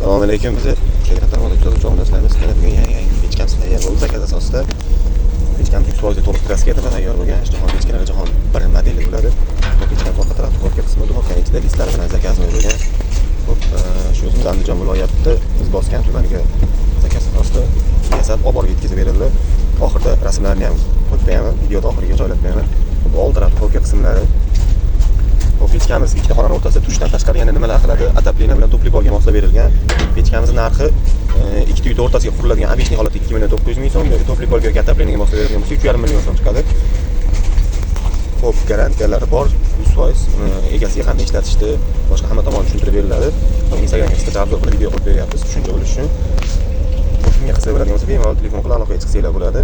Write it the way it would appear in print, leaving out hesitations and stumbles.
Assalomu alaykum. Biz Telegram kanalida kuzatuvchi do'stlarimiz bugun yangi pechkamiz tayyor bo'ldi. Zakaz asosida pechkamiz 100% to'liq kraskaga tayyor bo'lgan. Jahon pechkalari jahon bir modeli bo'ladi. Bu pechkamiz orqa tarafda korka qismi duxovka ichida listlar bilan zakaz bo'lgan. Xo'p, shu o'zimiz Andijon viloyatida biz bosgan tumaniga zakaz asosida yasab olib borib yetkazib berildi. Oxirida rasmlarni ham qo'yib qo'yaman, videoda oxiriga joylab qo'yaman. Bu old tarafda korka qismlari. Pechkamiz ikkita xonani o'rtasida tushdan tashqari yana nimalar qiladi? Atapleniya bilan topli polga moslab berilgan. Pechkamiz narxi ikkita uyda o'rtasiga quriladigan обычный holatda 2,9 million so'm, topli polgaga atapleniyaga moslab berilgan bo'lsa 3,5 million so'm chiqadi. Xo'p, garantiyalari bor, 100% egasiga qanday ishlatishni, boshqa hamma tomon tushuntirib beriladi. Instagramga qisqacha obzor qilib video qo'yib beryapmiz, tushuncha bo'lish uchun. Shunga qilsa bo'ladigan bo'lsa bemalol telefon qilib aloqaga chiqsanglar bo'ladi.